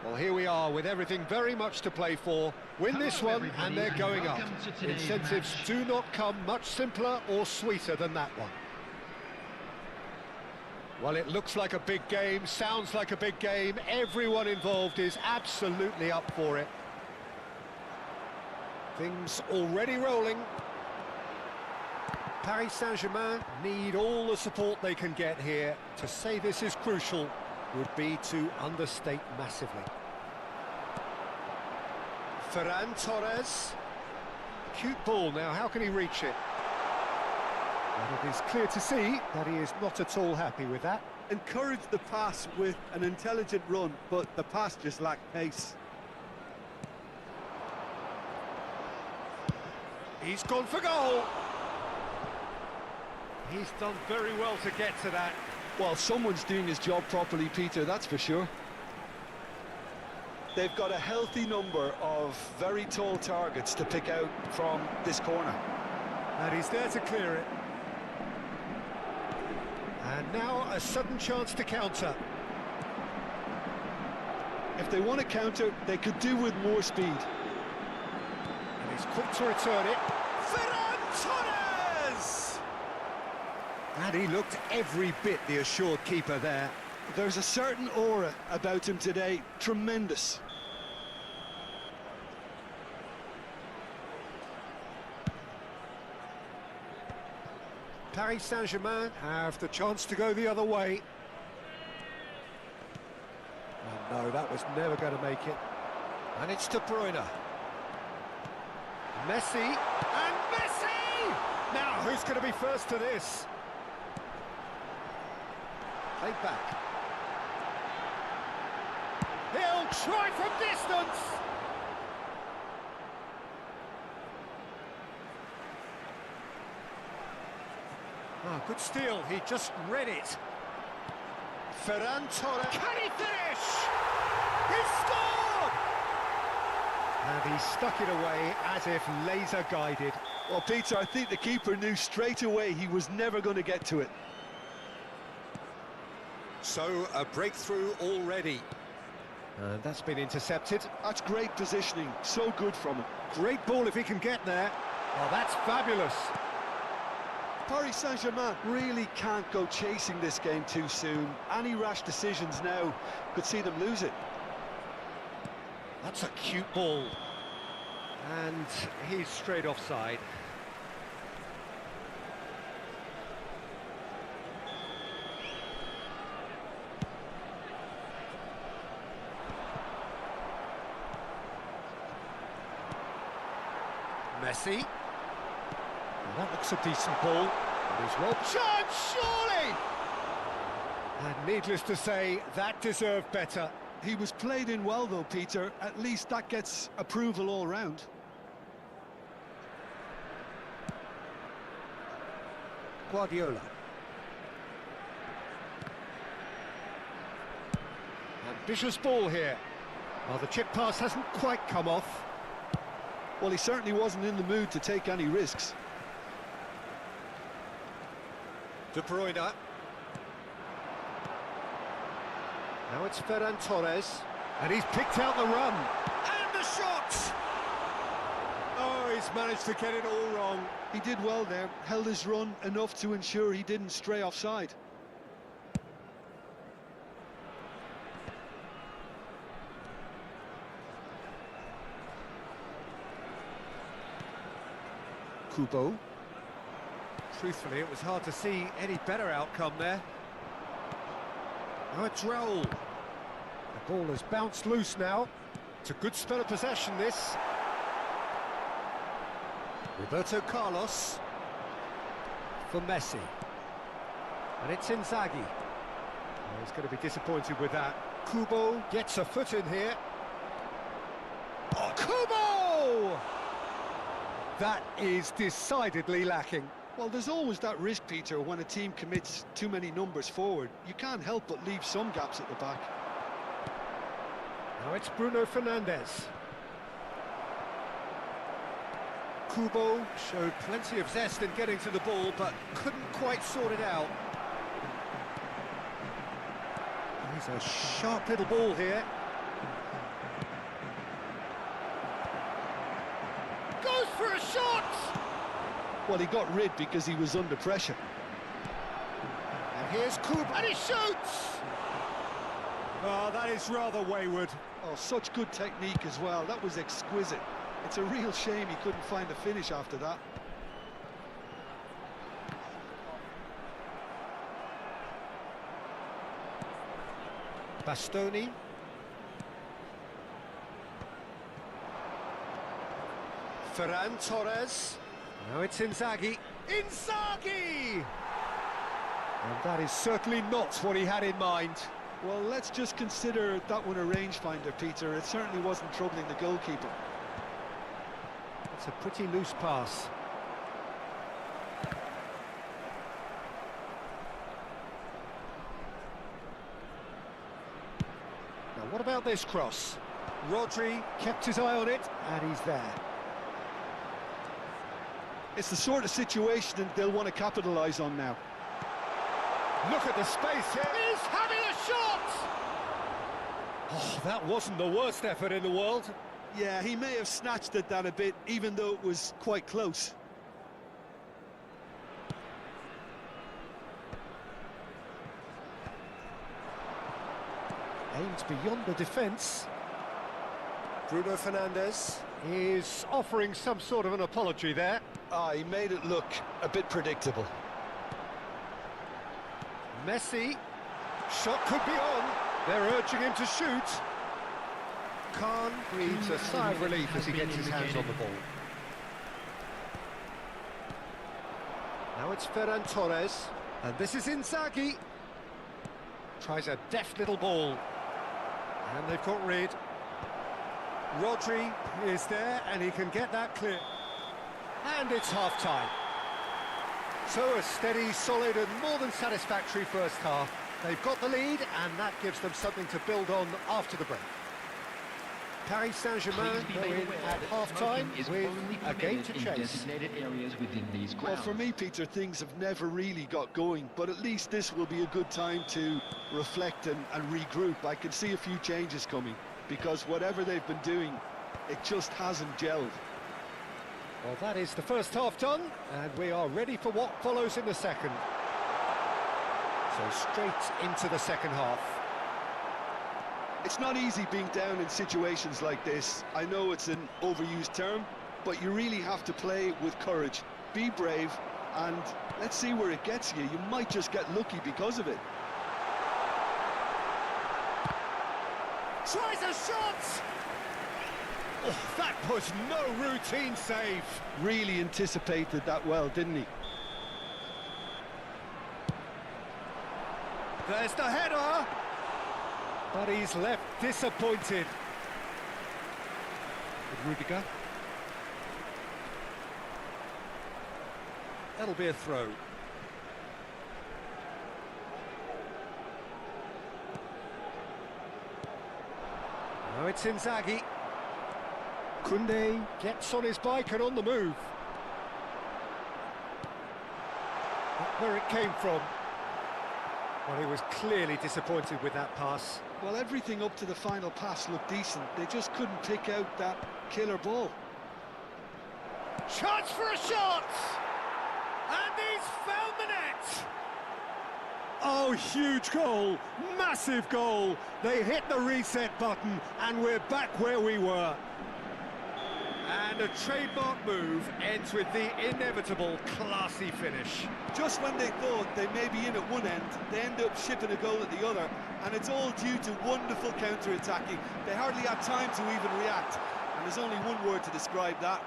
Well, here we are with everything very much to play for. Win this one and they're going up. Incentives do not come much simpler or sweeter than that one. Well, it looks like a big game, sounds like a big game. Everyone involved is absolutely up for it. Things already rolling. Paris Saint-Germain need all the support they can get here. To say this is crucial would be to understate massively. Ferran Torres. Cute ball now, how can he reach it? And it is clear to see that he is not at all happy with that. Encouraged the pass with an intelligent run, but the pass just lacked pace. He's gone for goal. He's done very well to get to that. Well, someone's doing his job properly, Peter, that's for sure. They've got a healthy number of very tall targets to pick out from this corner. And he's there to clear it. And now a sudden chance to counter. If they want to counter, they could do with more speed. And he's quick to return it. Ferran Torres! And he looked every bit the assured keeper there. There's a certain aura about him today, tremendous. Paris Saint-Germain have the chance to go the other way. Oh no, that was never going to make it. And it's De Bruyne. Messi, and Messi! Now, who's going to be first to this? Played back. He'll try from distance! Oh, good steal, he just read it. Ferran Torres. Can he finish? He scored! And he stuck it away as if laser guided. Well, Peter, I think the keeper knew straight away he was never going to get to it. So, a breakthrough already. And that's been intercepted. That's great positioning, so good from him. Great ball if he can get there. Oh, that's fabulous. Paris Saint-Germain really can't go chasing this game too soon. Any rash decisions now could see them lose it. That's a cute ball. And he's straight offside. Messi. Well, that looks a decent ball. It is well. Chance, surely! And needless to say, that deserved better. He was played in well, though, Peter. At least that gets approval all round. Guardiola. Ambitious ball here. Well, the chip pass hasn't quite come off. Well, he certainly wasn't in the mood to take any risks. De Bruyne. Now it's Ferran Torres. And he's picked out the run. And the shot! Oh, he's managed to get it all wrong. He did well there, held his run enough to ensure he didn't stray offside. Kubo. Truthfully, it was hard to see any better outcome there. Now it's Raul. The ball has bounced loose now. It's a good spell of possession, this. Roberto Carlos. For Messi. And it's Inzaghi. Oh, he's going to be disappointed with that. Kubo gets a foot in here. Oh, Kubo! That is decidedly lacking. Well, there's always that risk, Peter, when a team commits too many numbers forward. You can't help but leave some gaps at the back. Now it's Bruno Fernandes. Kubo showed plenty of zest in getting to the ball, but couldn't quite sort it out. He's a sharp little ball here. Well, he got rid because he was under pressure. And here's Kubo, and he shoots! Oh, that is rather wayward. Oh, such good technique as well. That was exquisite. It's a real shame he couldn't find a finish after that. Bastoni. Ferran Torres. Now it's Inzaghi. Inzaghi! And that is certainly not what he had in mind. Well, let's just consider that one a rangefinder, Peter. It certainly wasn't troubling the goalkeeper. It's a pretty loose pass. Now, what about this cross? Rodri kept his eye on it, and he's there. It's the sort of situation that they'll want to capitalise on now. Look at the space here. He's having a shot! Oh, that wasn't the worst effort in the world. Yeah, he may have snatched at that a bit, even though it was quite close. Aims beyond the defence. Bruno Fernandes is offering some sort of an apology there. Ah, he made it look a bit predictable. Messi. Shot could be on. They're urging him to shoot. Khan breathes a sigh of relief as he gets his hands on the ball. Now it's Ferran Torres. And this is Inzaghi. Tries a deft little ball. And they've got rid. Rodri is there and he can get that clear. And it's half-time. So a steady, solid and more than satisfactory first half. They've got the lead and that gives them something to build on after the break. Paris Saint-Germain go in at half-time with a game to chase. Well, for me, Peter, things have never really got going, but at least this will be a good time to reflect and regroup. I can see a few changes coming, because whatever they've been doing, it just hasn't gelled. Well, that is the first half done, and we are ready for what follows in the second. So straight into the second half. It's not easy being down in situations like this. I know it's an overused term, but you really have to play with courage. Be brave, and let's see where it gets you. You might just get lucky because of it. Tries a shot! Oh, that was no routine save. Really anticipated that well, didn't he? There's the header! But he's left disappointed. With Rudiger. That'll be a throw. Now it's Inzaghi. Koundé gets on his bike and on the move. Not where it came from. Well, he was clearly disappointed with that pass. Well, everything up to the final pass looked decent. They just couldn't pick out that killer ball. Chance for a shot! And he's found the net! Oh, huge goal! Massive goal! They hit the reset button and we're back where we were. And a trademark move ends with the inevitable classy finish. Just when they thought they may be in at one end, they end up shipping a goal at the other, and it's all due to wonderful counter-attacking. They hardly had time to even react, and there's only one word to describe that: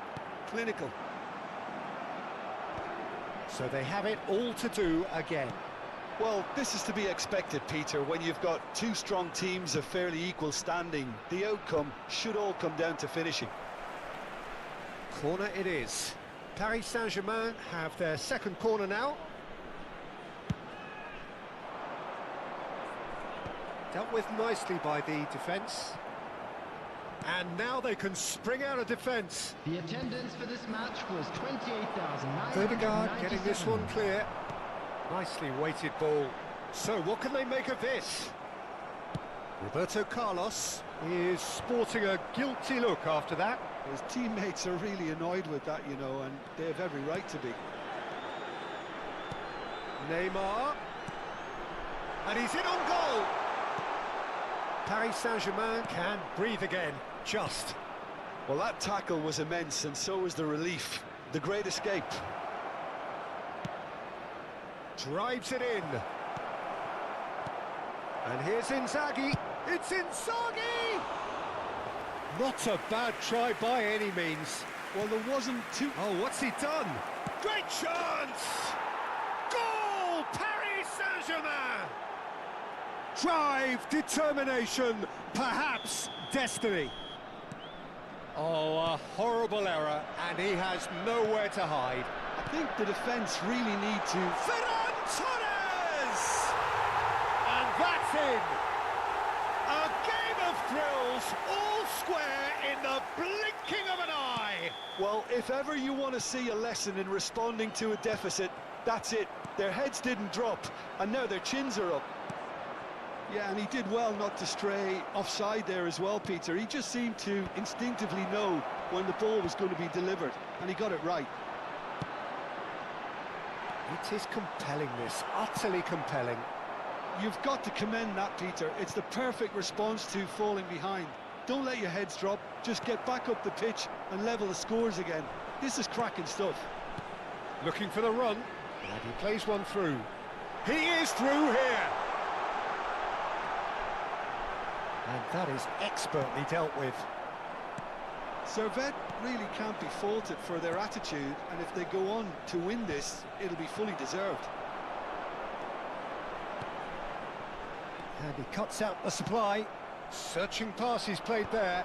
clinical. So they have it all to do again. Well, this is to be expected, Peter, when you've got two strong teams of fairly equal standing. The outcome should all come down to finishing. Corner it is. Paris Saint-Germain have their second corner now. Dealt with nicely by the defence. And now they can spring out of defence. The attendance for this match was 28,997. Odegaard getting this one clear. Nicely weighted ball. So what can they make of this? Roberto Carlos is sporting a guilty look after that. His teammates are really annoyed with that, you know, and they have every right to be. Neymar. And he's in on goal. Paris Saint-Germain can breathe again, just. Well, that tackle was immense, and so was the relief. The great escape. Drives it in. And here's Inzaghi. It's Inzaghi! Not a bad try by any means. Well, there wasn't too... Oh, what's he done? Great chance! Goal! Paris Saint-Germain! Drive, determination, perhaps destiny. Oh, a horrible error, and he has nowhere to hide. I think the defence really need to... Ferran Torres! And that's in. A game of thrills, all square in the blinking of an eye. Well, if ever you want to see a lesson in responding to a deficit, that's it. Their heads didn't drop, and now their chins are up. Yeah, and he did well not to stray offside there as well, Peter. He just seemed to instinctively know when the ball was going to be delivered, and he got it right. It is compelling, this, utterly compelling. You've got to commend that, Peter. It's the perfect response to falling behind. Don't let your heads drop, just get back up the pitch and level the scores again. This is cracking stuff. Looking for the run, and he plays one through. He is through here! And that is expertly dealt with. Servette really can't be faulted for their attitude, and if they go on to win this, it'll be fully deserved. And he cuts out the supply. Searching passes played there.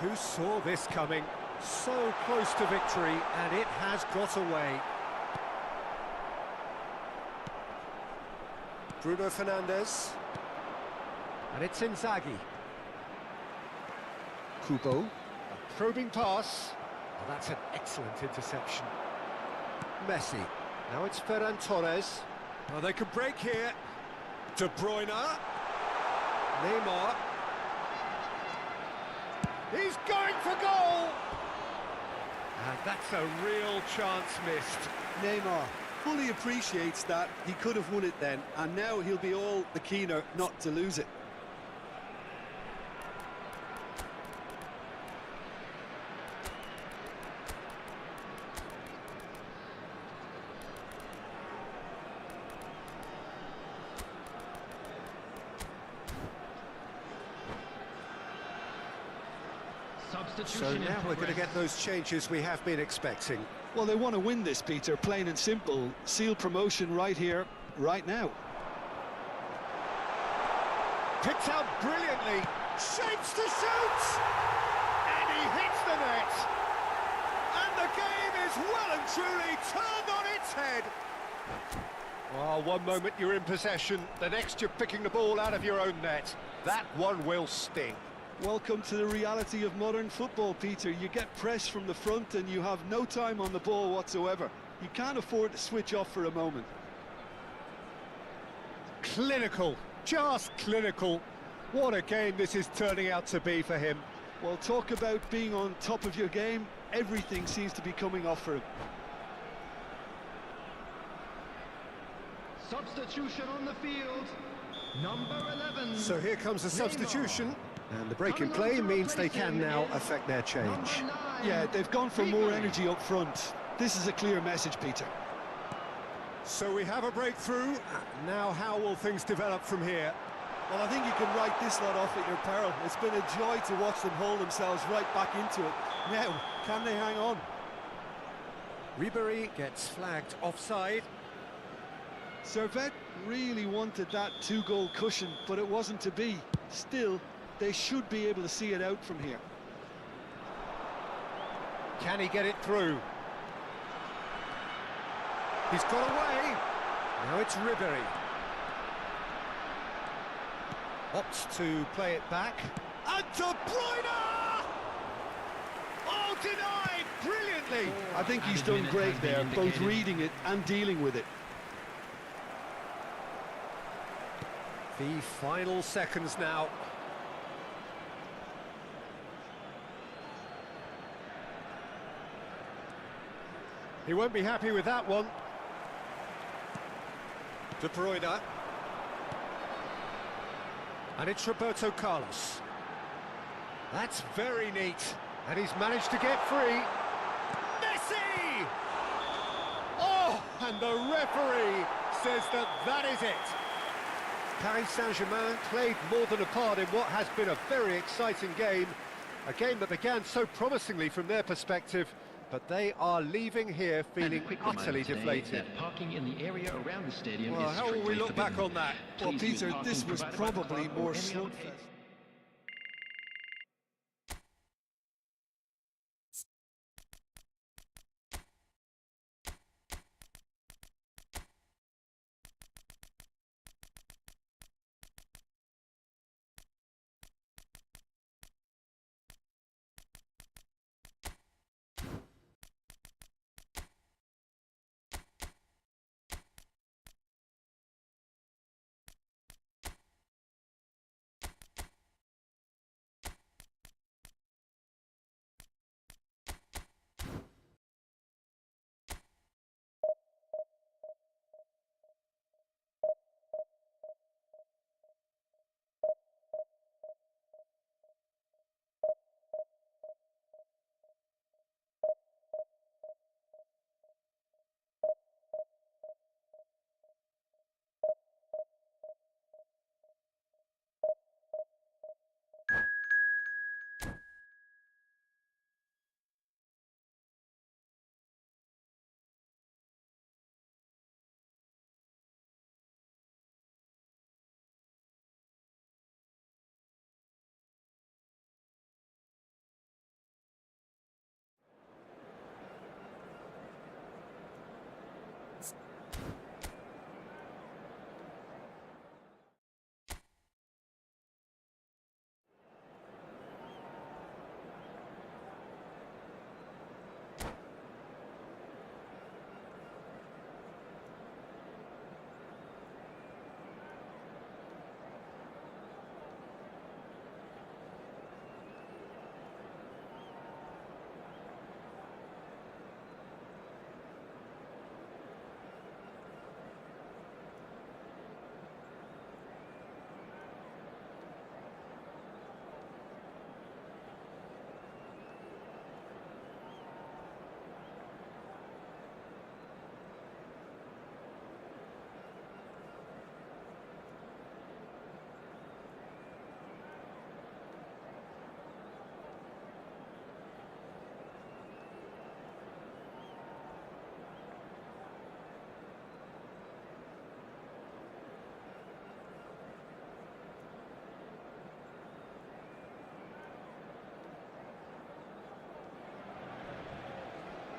Who saw this coming? So close to victory, and it has got away. Bruno Fernandes. And it's Inzaghi. Kubo. A probing pass. Oh, that's an excellent interception. Messi. Now it's Ferran Torres. Oh, they could break here. De Bruyne. Neymar. He's going for goal! And that's a real chance missed. Neymar fully appreciates that he could have won it then, and now he'll be all the keener not to lose it. So now we're going to get those changes we have been expecting. Well, they want to win this, Peter, plain and simple. Seal promotion right here, right now. Picked out brilliantly, shapes to shoot! And he hits the net! And the game is well and truly turned on its head! Well, one moment you're in possession, the next you're picking the ball out of your own net. That one will sting. Welcome to the reality of modern football, Peter. You get pressed from the front and you have no time on the ball whatsoever. You can't afford to switch off for a moment. Clinical, just clinical. What a game this is turning out to be for him. Well, talk about being on top of your game. Everything seems to be coming off for him. Substitution on the field. Number 11. So here comes a substitution. And the break in play means they can now affect their change. Yeah, they've gone for more energy up front. This is a clear message, Peter. So we have a breakthrough. Now how will things develop from here? Well, I think you can write this lot off at your peril. It's been a joy to watch them hold themselves right back into it. Now, can they hang on? Ribéry gets flagged offside. Servette really wanted that two-goal cushion, but it wasn't to be. Still, they should be able to see it out from here. Can he get it through? He's got away. Now it's Ribéry. Opts to play it back. And De Bruyne! Oh, denied brilliantly. I think he's done great there, both reading it and dealing with it. The final seconds now. He won't be happy with that one. De Bruyne. And it's Roberto Carlos. That's very neat. And he's managed to get free. Messi! Oh, and the referee says that that is it. Paris Saint-Germain played more than a part in what has been a very exciting game. A game that began so promisingly from their perspective, but they are leaving here feeling utterly deflated. Parking in the area around the stadium Well, how will we look back on that? Well, Peter, this was probably more slugfest.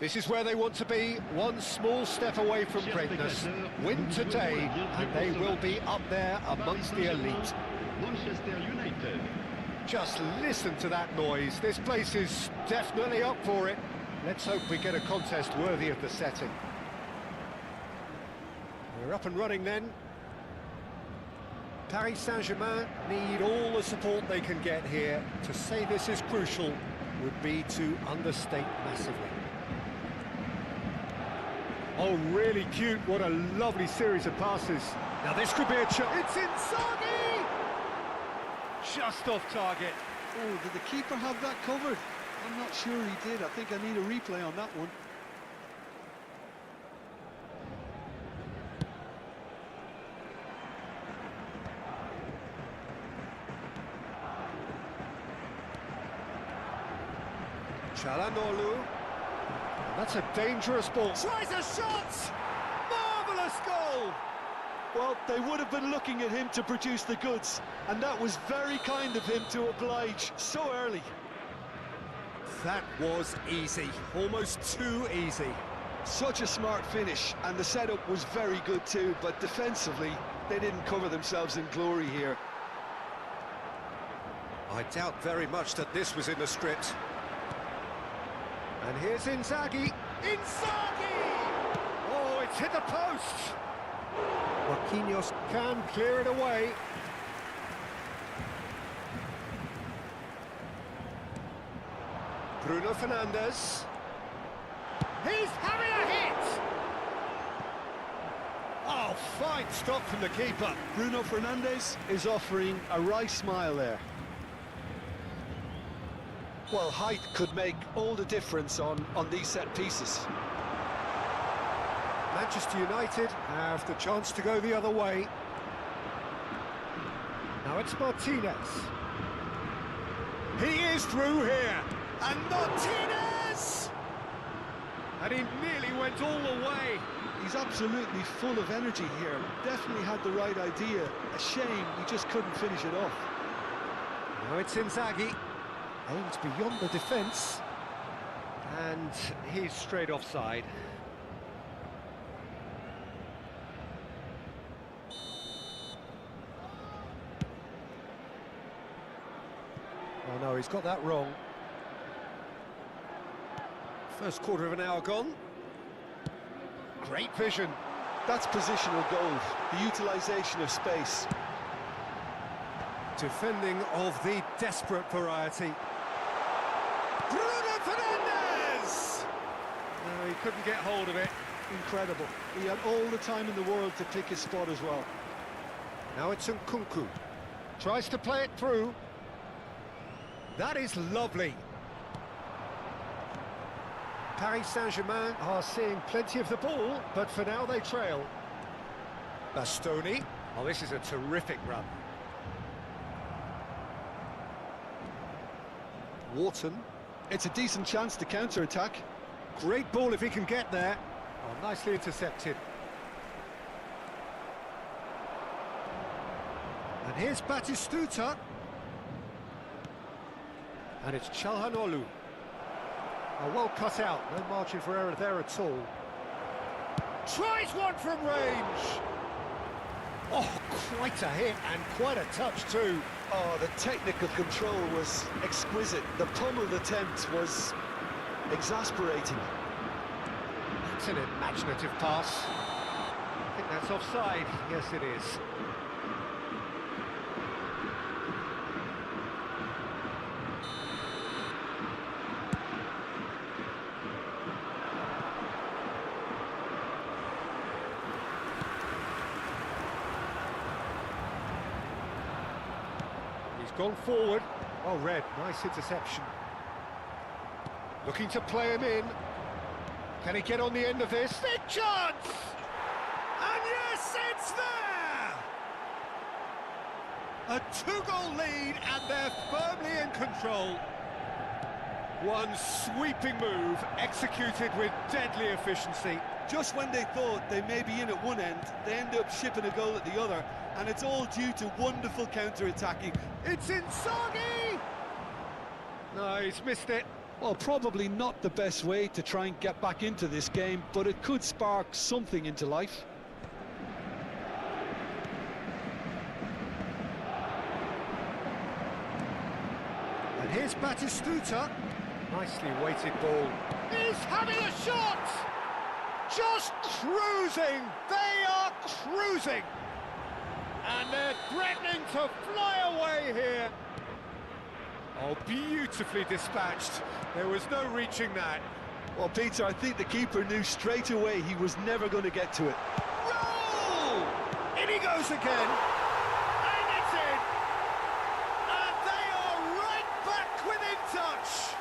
This is where they want to be, one small step away from greatness. Win today, and they will be up there amongst the elite. Manchester United. Just listen to that noise. This place is definitely up for it. Let's hope we get a contest worthy of the setting. We're up and running then. Paris Saint-Germain need all the support they can get here. To say this is crucial would be to understate massively. Oh, really cute. What a lovely series of passes. Now this could be a chance. It's Inzaghi! Just off target. Oh, did the keeper have that covered? I'm not sure he did. I think I need a replay on that one. Çalhanoğlu. That's a dangerous ball. Tries a shot! Marvellous goal! Well, they would have been looking at him to produce the goods, and that was very kind of him to oblige so early. That was easy, almost too easy. Such a smart finish, and the setup was very good too, but defensively, they didn't cover themselves in glory here. I doubt very much that this was in the script. And here's Inzaghi. Inzaghi! Oh, it's hit the post! Marquinhos can clear it away. Bruno Fernandes. He's having a hit! Oh, fine stop from the keeper. Bruno Fernandes is offering a wry smile there. Well, height could make all the difference on these set pieces. Manchester United have the chance to go the other way. Now it's Martinez. He is through here. And Martinez! And he nearly went all the way. He's absolutely full of energy here. Definitely had the right idea. A shame he just couldn't finish it off. Now it's Inzaghi. Aims beyond the defence. And he's straight offside. Oh no, he's got that wrong. First quarter of an hour gone. Great vision. That's positional goal, the utilisation of space. Defending of the desperate variety. Bruno Fernandes! No, he couldn't get hold of it. Incredible. He had all the time in the world to pick his spot as well. Now it's Nkunku. Tries to play it through. That is lovely. Paris Saint-Germain are seeing plenty of the ball, but for now they trail. Bastoni. Oh, this is a terrific run. Wharton. It's a decent chance to counter-attack. Great ball if he can get there. Oh, nicely intercepted. And here's Batistuta. And it's Çalhanoğlu. Oh, well cut out, no margin for error there at all. Tries one from range! Oh, quite a hit and quite a touch too. Oh, the technical control was exquisite. The pummeled attempt was exasperating. That's an imaginative pass. I think that's offside. Yes, it is. Gone forward. Well read, nice interception. Looking to play him in. Can he get on the end of this? Big chance! And yes, it's there! A two-goal lead and they're firmly in control. One sweeping move executed with deadly efficiency. Just when they thought they may be in at one end, they end up shipping a goal at the other, and it's all due to wonderful counter-attacking. It's Inzaghi! No, he's missed it. Well, probably not the best way to try and get back into this game, but it could spark something into life. And here's Batistuta. Nicely weighted ball. He's having a shot! Just cruising! They are cruising! And they're threatening to fly away here. Oh, beautifully dispatched. There was no reaching that. Well, Peter, I think the keeper knew straight away he was never going to get to it. Roll! In he goes again. And it's in. And they are right back within touch.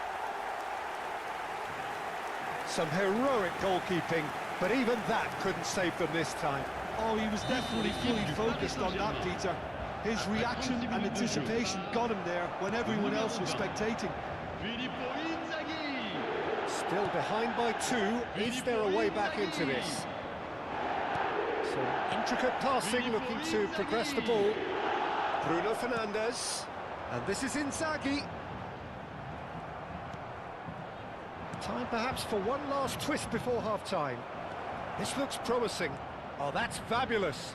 Some heroic goalkeeping, but even that couldn't save them this time. Oh, he was definitely fully focused on that, Peter. His reaction and anticipation got him there when everyone else was spectating. Still behind by two. Is there a way back into this? Some intricate passing, looking to progress the ball. Bruno Fernandes. And this is Inzaghi. Time perhaps for one last twist before half-time. This looks promising. Oh, that's fabulous.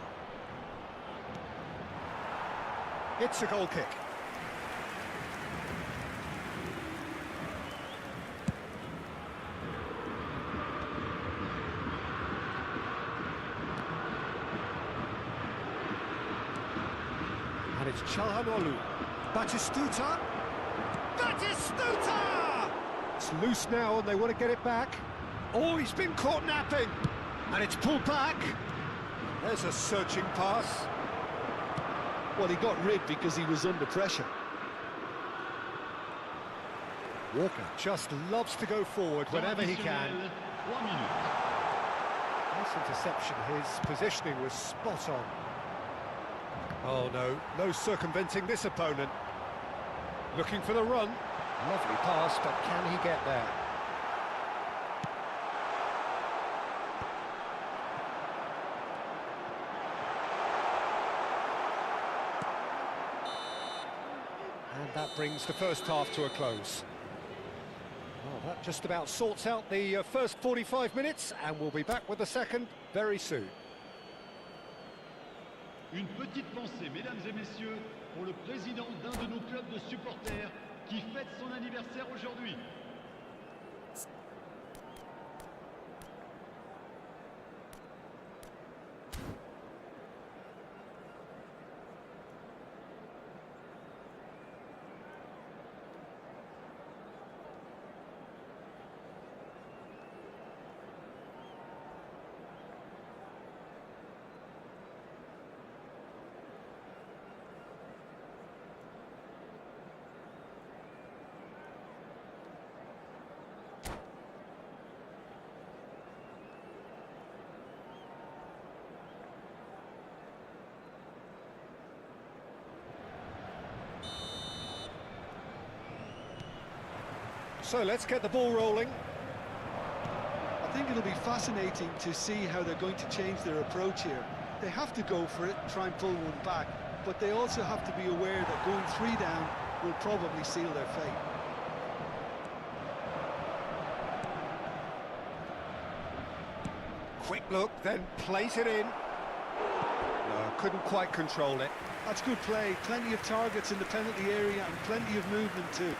It's a goal kick. And it's Çalhanoğlu. Batistuta. Batistuta! It's loose now and they want to get it back. Oh, he's been caught napping. And it's pulled back. There's a searching pass. Well, he got rid because he was under pressure. Walker just loves to go forward whenever he can. Nice interception, his positioning was spot on. Oh no, no circumventing this opponent. Looking for the run. Lovely pass, but can he get there? And that brings the first half to a close. Well, that just about sorts out the first 45 minutes, and we'll be back with the second very soon. Une petite pensée, mesdames et messieurs, pour le président d'un de nos clubs de supporters qui fête son anniversaire aujourd'hui. So let's get the ball rolling. I think it'll be fascinating to see how they're going to change their approach here. They have to go for it, try and pull one back, but they also have to be aware that going 3 down will probably seal their fate. Quick look, then plays it in. No, couldn't quite control it. That's good play, plenty of targets in the penalty area and plenty of movement too.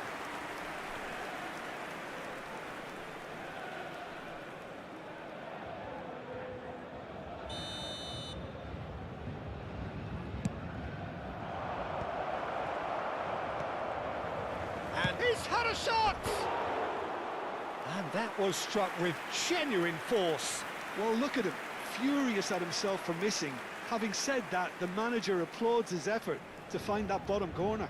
He's had a shot! And that was struck with genuine force. Well, look at him, furious at himself for missing. Having said that, the manager applauds his effort to find that bottom corner.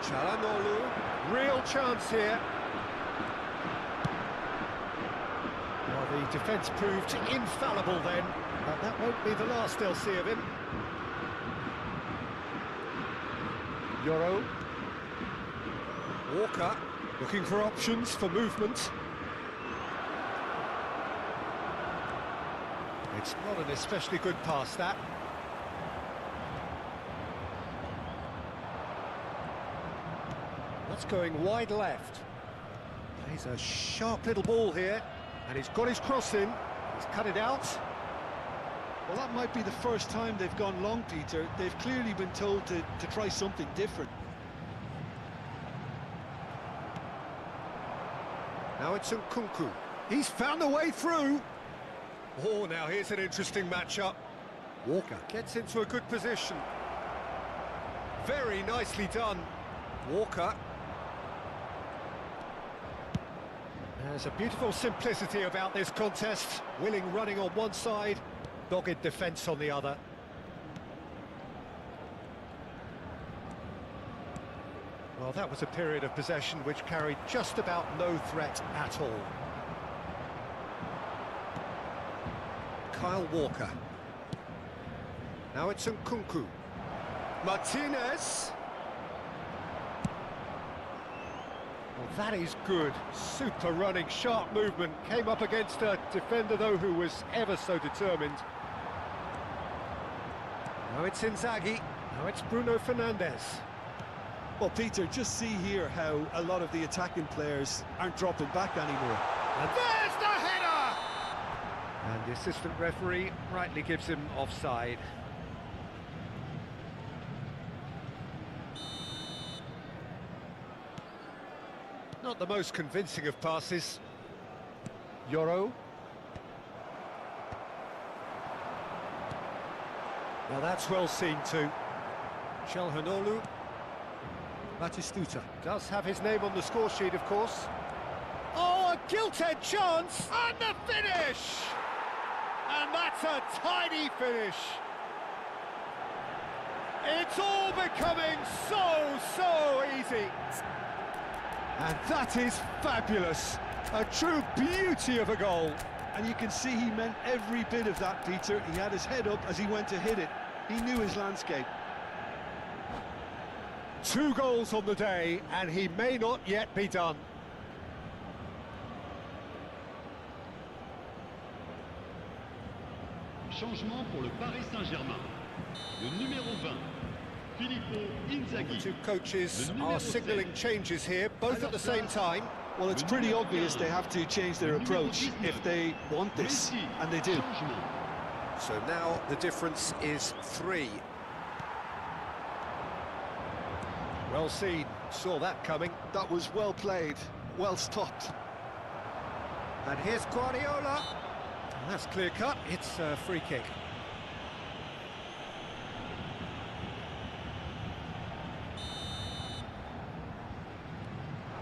Çalhanoğlu, real chance here. Well, the defence proved infallible then, but that won't be the last they'll see of him. Euro. Walker, looking for options for movement. It's not an especially good pass, that. That's going wide left. Plays a sharp little ball here, and he's got his cross in. He's cut it out. Well, that might be the first time they've gone long, Peter. They've clearly been told to try something different. Now it's Nkunku. He's found a way through. Oh, now here's an interesting matchup. Walker gets into a good position. Very nicely done. Walker. There's a beautiful simplicity about this contest. Willing running on one side, dogged defence on the other. Well, that was a period of possession which carried just about no threat at all. Kyle Walker. Now it's Nkunku. Martinez. Well, that is good. Super running, sharp movement. Came up against a defender, though, who was ever so determined. Now it's Inzaghi. Now it's Bruno Fernandes. Well, Peter, just see here how a lot of the attacking players aren't dropping back anymore. And there's the header! And the assistant referee rightly gives him offside. Not the most convincing of passes. Euro. Now that's well seen too. Çalhanoğlu. Batistuta does have his name on the score sheet, of course. Oh, gilt-edged chance, and the finish! And that's a tidy finish. It's all becoming so easy. And that is fabulous. A true beauty of a goal. And you can see he meant every bit of that, Peter. He had his head up as he went to hit it. He knew his landscape. 2 goals on the day, and he may not yet be done. Changement pour le Paris Saint-Germain. Le numéro 20, Filippo Inzaghi. The two coaches are signalling changes here, both at the same time. Well, it's pretty obvious they have to change their approach if they want this, and they do. So now the difference is 3. Well seen, saw that coming. That was well played, well stopped. And here's Guardiola. That's clear cut, it's a free kick.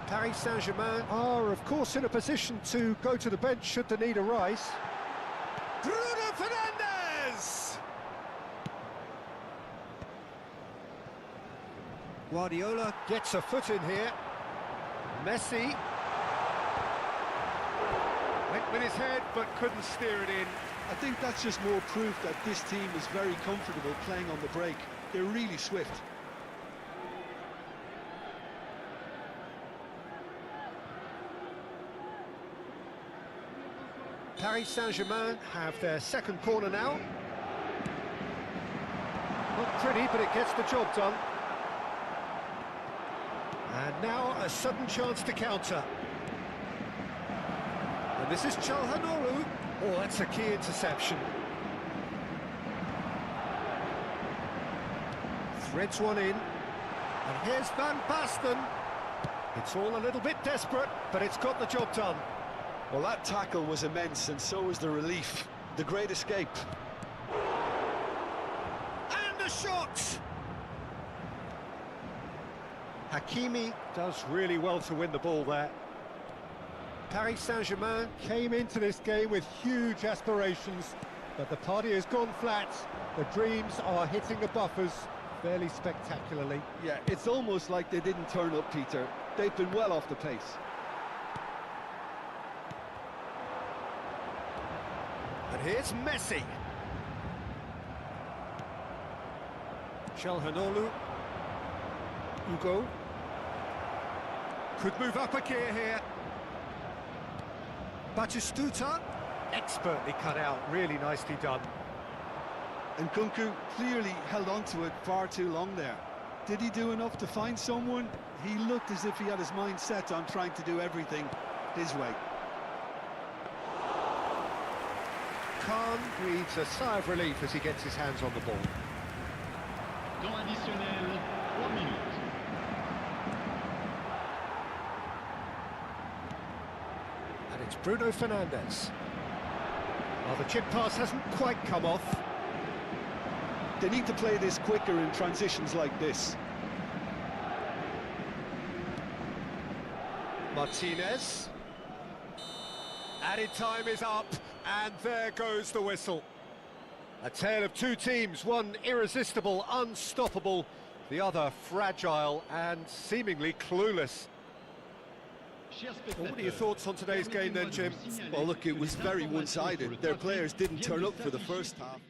Paris Saint-Germain are, of course, in a position to go to the bench should the need arise. Bruno Fernandes! Guardiola gets a foot in here. Messi went with his head but couldn't steer it in. I think that's just more proof that this team is very comfortable playing on the break. They're really swift. Paris Saint-Germain have their second corner now. Not pretty, but it gets the job done. And now a sudden chance to counter. And this is Çalhanoğlu. Oh, that's a key interception. Threads one in. And here's Van Basten. It's all a little bit desperate, but it's got the job done. Well, that tackle was immense, and so was the relief. The great escape. And a shot! Hakimi does really well to win the ball there. Paris Saint-Germain came into this game with huge aspirations, but the party has gone flat. The dreams are hitting the buffers fairly spectacularly. Yeah, it's almost like they didn't turn up, Peter. They've been well off the pace. And here's Messi. Çalhanoğlu. Hugo. Could move up a gear here. Batistuta. Expertly cut out, really nicely done. And Kunku clearly held on to it far too long there. Did he do enough to find someone? He looked as if he had his mind set on trying to do everything his way. Khan breathes a sigh of relief as he gets his hands on the ball. Temps additionnel, 3 minutes. And it's Bruno Fernandes. Well, the chip pass hasn't quite come off. They need to play this quicker in transitions like this. Martinez. Added time is up, and there goes the whistle. A tale of two teams, one irresistible, unstoppable, the other fragile and seemingly clueless. Well, what are your thoughts on today's game then, Jim? Well, look, it was very one-sided. Their players didn't turn up for the first half.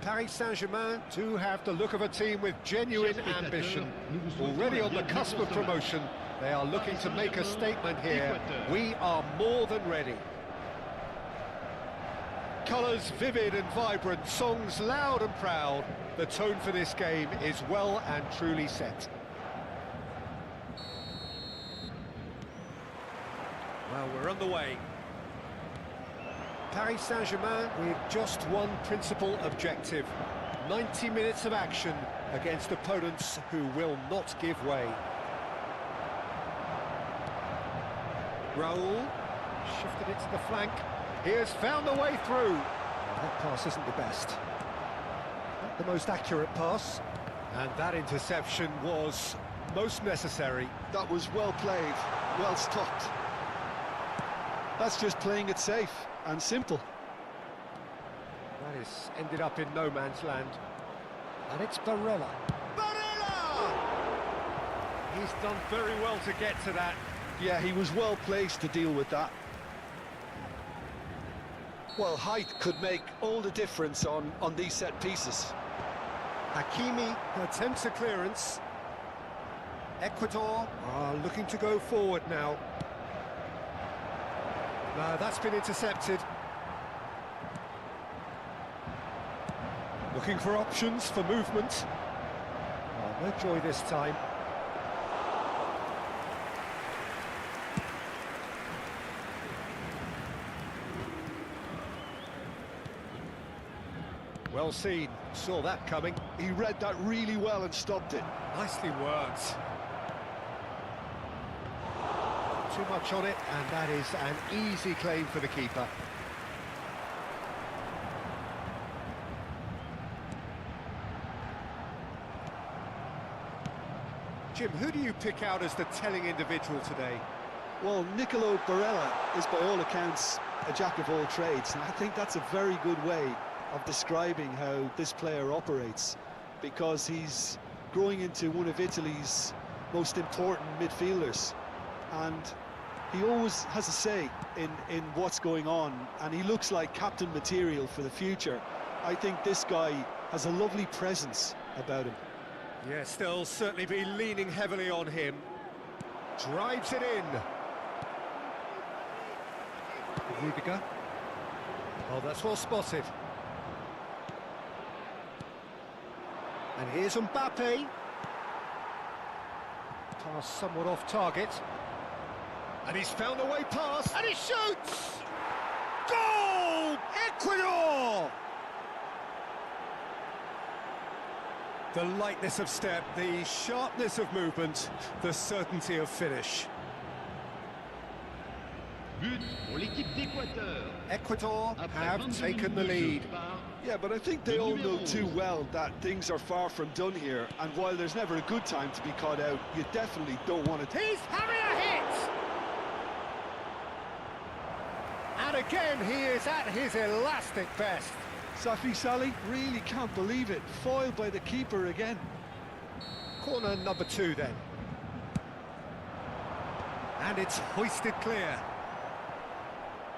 Paris Saint-Germain do have the look of a team with genuine ambition. Already on the cusp of promotion, they are looking to make a statement here. We are more than ready. Colours vivid and vibrant, songs loud and proud. The tone for this game is well and truly set. Well, we're on the way. Paris Saint-Germain with just one principal objective. 90 minutes of action against opponents who will not give way. Raoul shifted it to the flank. He has found a way through. That pass isn't the best. Not the most accurate pass. And that interception was most necessary. That was well played, well stopped. That's just playing it safe and simple. That is ended up in no man's land. And it's Barella. Barella! He's done very well to get to that. Yeah, he was well placed to deal with that. Well, height could make all the difference on these set pieces. Hakimi attempts a clearance. Ecuador are looking to go forward now. No, that's been intercepted. Looking for options for movement. Oh, no joy this time. Well seen, saw that coming. He read that really well and stopped it. Nicely worked. Too much on it, and that is an easy claim for the keeper. Jim, who do you pick out as the telling individual today? Well, Nicolo Barella is by all accounts a jack of all trades, and I think that's a very good way of describing how this player operates, because he's growing into one of Italy's most important midfielders, and he always has a say in what's going on, and he looks like captain material for the future. I think this guy has a lovely presence about him. Yes, they'll certainly be leaning heavily on him. Drives it in. Rudiger. Oh, that's well spotted. And here's Mbappe. Pass somewhat off target. And he's found a way past, and he shoots! Goal! Ecuador! The lightness of step, the sharpness of movement, the certainty of finish. But pour l'équipe d'Équateur. Ecuador have taken the lead. Yeah, but I think they all know too well that things are far from done here, and while there's never a good time to be caught out, you definitely don't want to... He's having a hit! And again, he is at his elastic best. Safi Salih really can't believe it. Foiled by the keeper again. Corner number 2 then. And it's hoisted clear.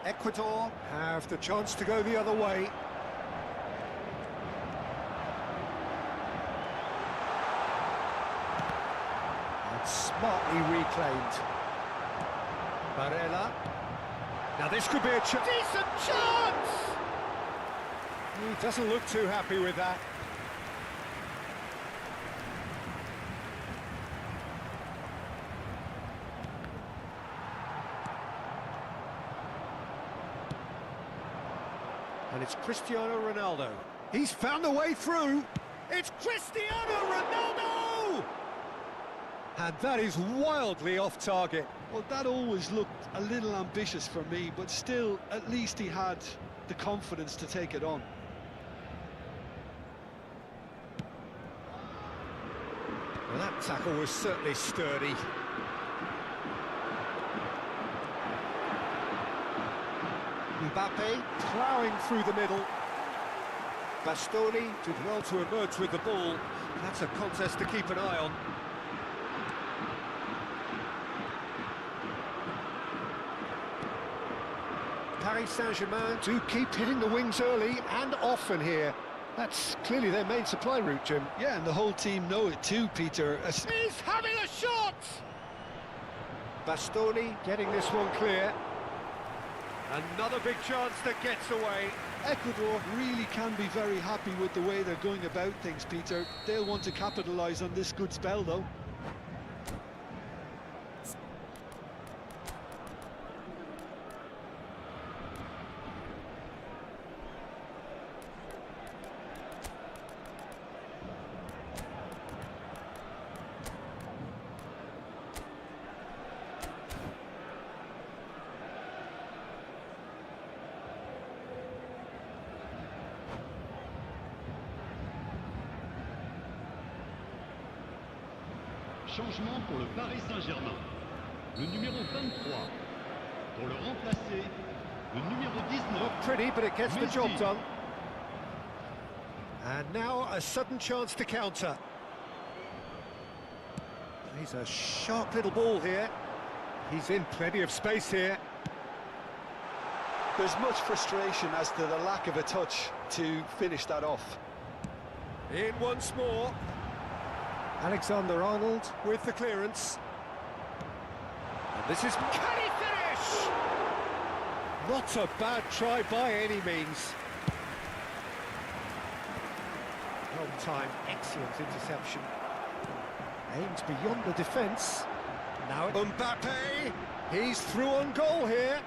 Ecuador have the chance to go the other way. And smartly reclaimed. Barella. Now this could be a decent chance! He doesn't look too happy with that. And it's Cristiano Ronaldo. He's found a way through. It's Cristiano Ronaldo! And that is wildly off target. Well, that always looked a little ambitious for me, but still, at least he had the confidence to take it on. Well, that tackle was certainly sturdy. Mbappe ploughing through the middle. Bastoni did well to emerge with the ball. That's a contest to keep an eye on. Paris Saint-Germain do keep hitting the wings early and often here. That's clearly their main supply route, Jim. Yeah, and the whole team know it too, Peter. He's having a shot! Bastoni getting this one clear. Another big chance that gets away. Ecuador really can be very happy with the way they're going about things, Peter. They'll want to capitalise on this good spell, though. Changement pour le Paris Saint-Germain. Le numéro 23. Pour le remplacer, le numéro 19. Not pretty, but it gets the job done. And now a sudden chance to counter. He's a sharp little ball here. He's in plenty of space here. There's much frustration as to the lack of a touch to finish that off. In once more. Alexander-Arnold with the clearance. And this is... Can he finish? Not a bad try by any means. Long time, excellent interception. Aims beyond the defence. Now Mbappe, he's through on goal here.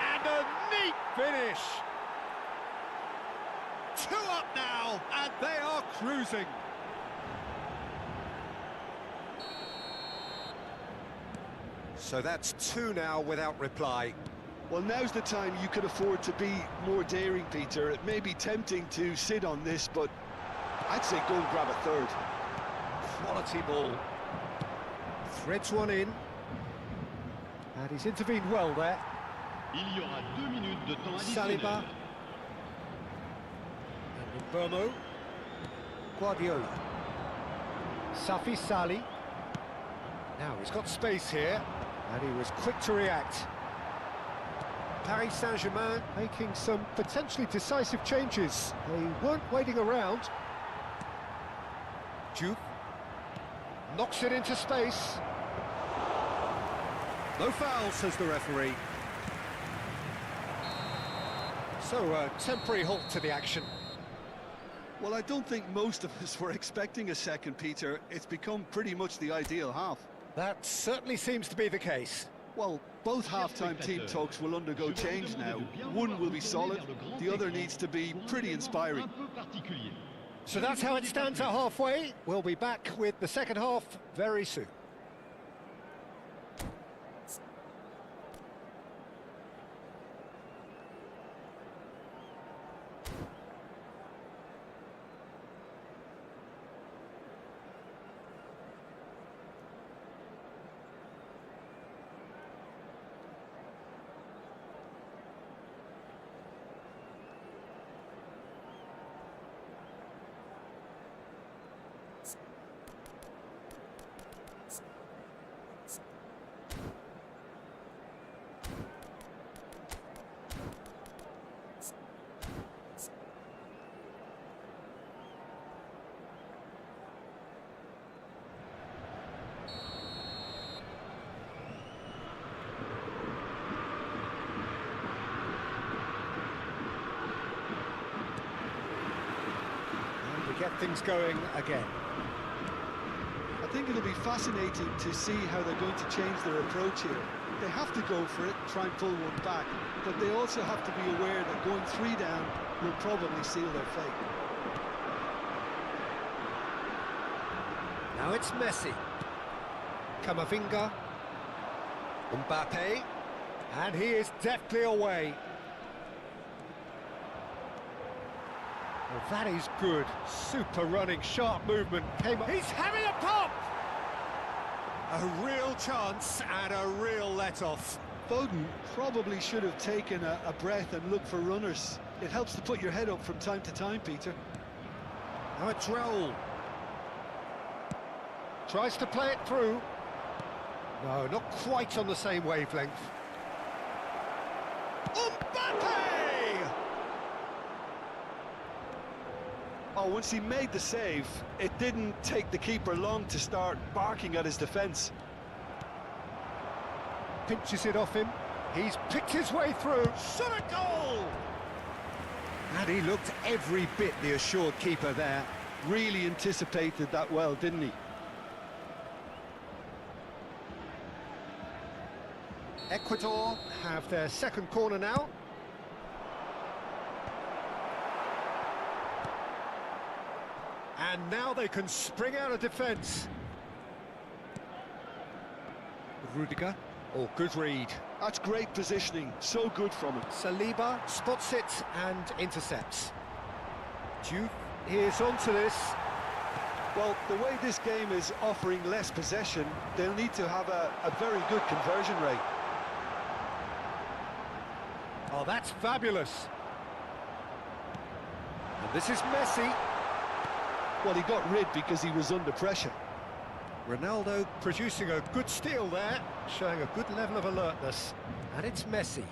And a neat finish. 2 up now, and they are cruising. So that's 2 now without reply. Well, now's the time you could afford to be more daring, Peter. It may be tempting to sit on this, but I'd say go and grab a third. Quality ball. Threads one in. And he's intervened well there. Il y aura 2 minutes de temps Saliba. additionnel. And Burmo. Guardiola. Safi Sali. Now he's got space here. And he was quick to react. Paris Saint-Germain making some potentially decisive changes. They weren't waiting around. Juve knocks it into space. No foul, says the referee. So a temporary halt to the action. Well, I don't think most of us were expecting a second, Peter. It's become pretty much the ideal half. That certainly seems to be the case. Well, both half-time team talks will undergo change now. One will be solid, the other needs to be pretty inspiring. So that's how it stands at halfway. We'll be back with the second half very soon. Get things going again. I think it'll be fascinating to see how they're going to change their approach here. They have to go for it, try and pull one back, but they also have to be aware that going 3 down will probably seal their fate. Now it's Messi. Camavinga. Mbappe. And he is deftly away. Well, that is good. Super running, sharp movement. Came up. He's having a pop! A real chance and a real let-off. Foden probably should have taken a breath and looked for runners. It helps to put your head up from time to time, Peter. Now it's Raul. Tries to play it through. No, not quite on the same wavelength. Mbappe! Oh, once he made the save, it didn't take the keeper long to start barking at his defence. Pinches it off him. He's picked his way through. Shot a goal! And he looked every bit the assured keeper there. Really anticipated that well, didn't he? Ecuador have their second corner now. And now they can spring out of defence. Rudiger. Oh, good read. That's great positioning, so good from him. Saliba spots it and intercepts. Juve here's onto this. Well, the way this game is offering less possession, they'll need to have a very good conversion rate. Oh, that's fabulous. And this is Messi. Well, he got rid because he was under pressure. Ronaldo producing a good steal there, showing a good level of alertness. And it's Messi.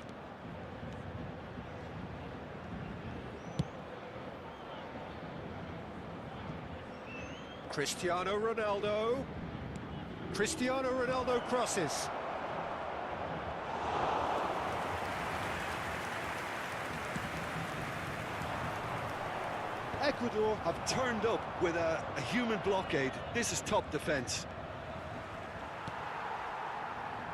Cristiano Ronaldo. Cristiano Ronaldo crosses. Ecuador have turned up with a human blockade. This is top defence.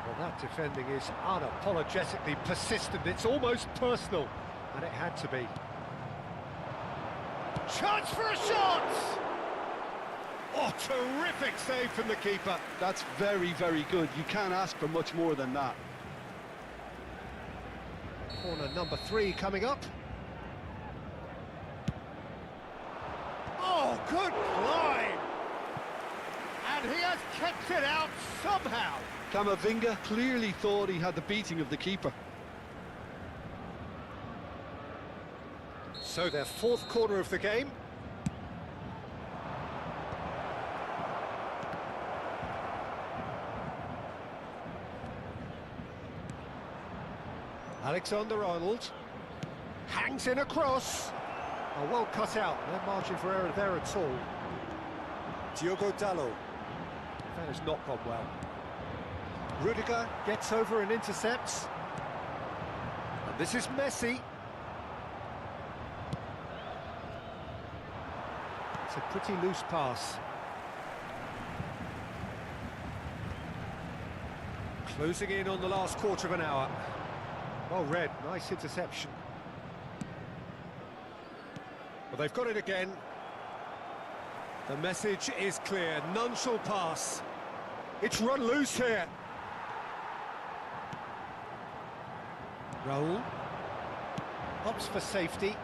Well, that defending is unapologetically persistent. It's almost personal, and it had to be. Chance for a shot! Oh, terrific save from the keeper. That's very, very good. You can't ask for much more than that. Corner number 3 coming up. Oh, good climb! And he has kept it out somehow. Camavinga clearly thought he had the beating of the keeper. So their fourth corner of the game. Alexander-Arnold hangs in a cross. Oh, well cut out, no margin for error there at all. Diogo Dalot. That has not gone well. Rudiger gets over and intercepts. And this is Messi. It's a pretty loose pass. Closing in on the last quarter of an hour. Well read, nice interception. Well, they've got it again. The message is clear, none shall pass. It's run loose here. Raul. Opts for safety.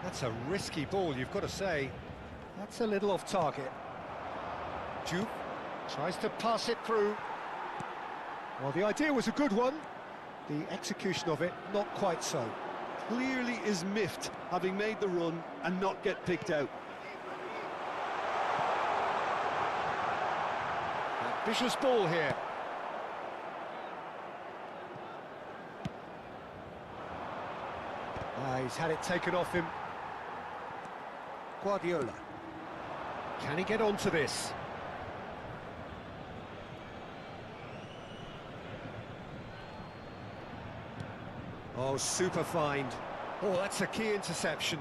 That's a risky ball, you've got to say. That's a little off target. Juve tries to pass it through. Well, the idea was a good one. The execution of it, not quite so. Clearly is miffed, having made the run and not get picked out. Ambitious ball here. He's had it taken off him. Guardiola. Can he get onto this? Oh, super find. Oh, that's a key interception.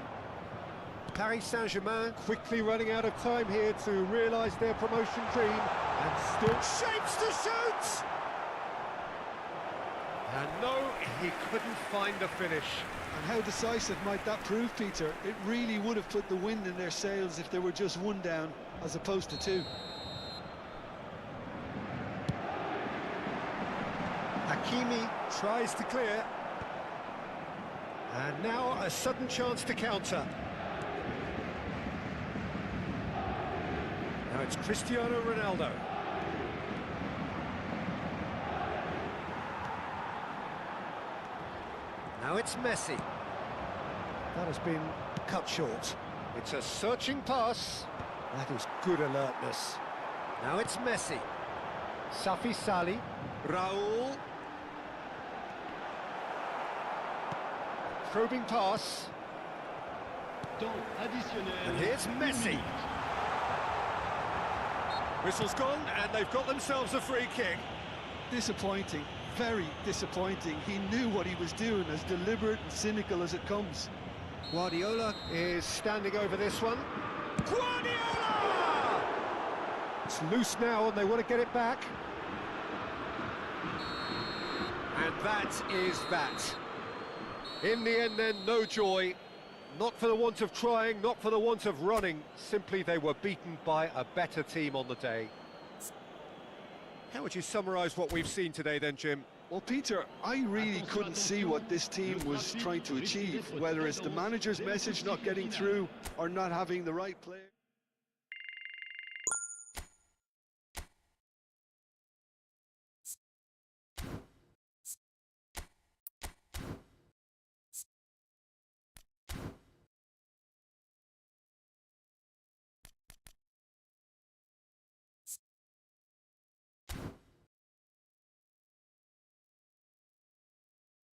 Paris Saint-Germain quickly running out of time here to realise their promotion dream. And still shapes to shoot! And no, he couldn't find a finish. And how decisive might that prove, Peter? It really would have put the wind in their sails if they were just one down, as opposed to two. Hakimi tries to clear. And now a sudden chance to counter. Now it's Cristiano Ronaldo. Now it's Messi. That has been cut short. It's a searching pass. That is good alertness. Now it's Messi. Safi Sali. Raul. Probing pass. Temps additionnel. And here's Messi. Whistle's gone, and they've got themselves a free kick. Disappointing, very disappointing. He knew what he was doing, as deliberate and cynical as it comes. Guardiola is standing over this one. Guardiola! It's loose now, and they want to get it back. And that is that. In the end then, no joy. Not for the want of trying, not for the want of running. Simply they were beaten by a better team on the day. How would you summarise what we've seen today then, Jim? Well, Peter, I really couldn't see what this team was trying to achieve, whether it's the manager's message not getting through or not having the right player.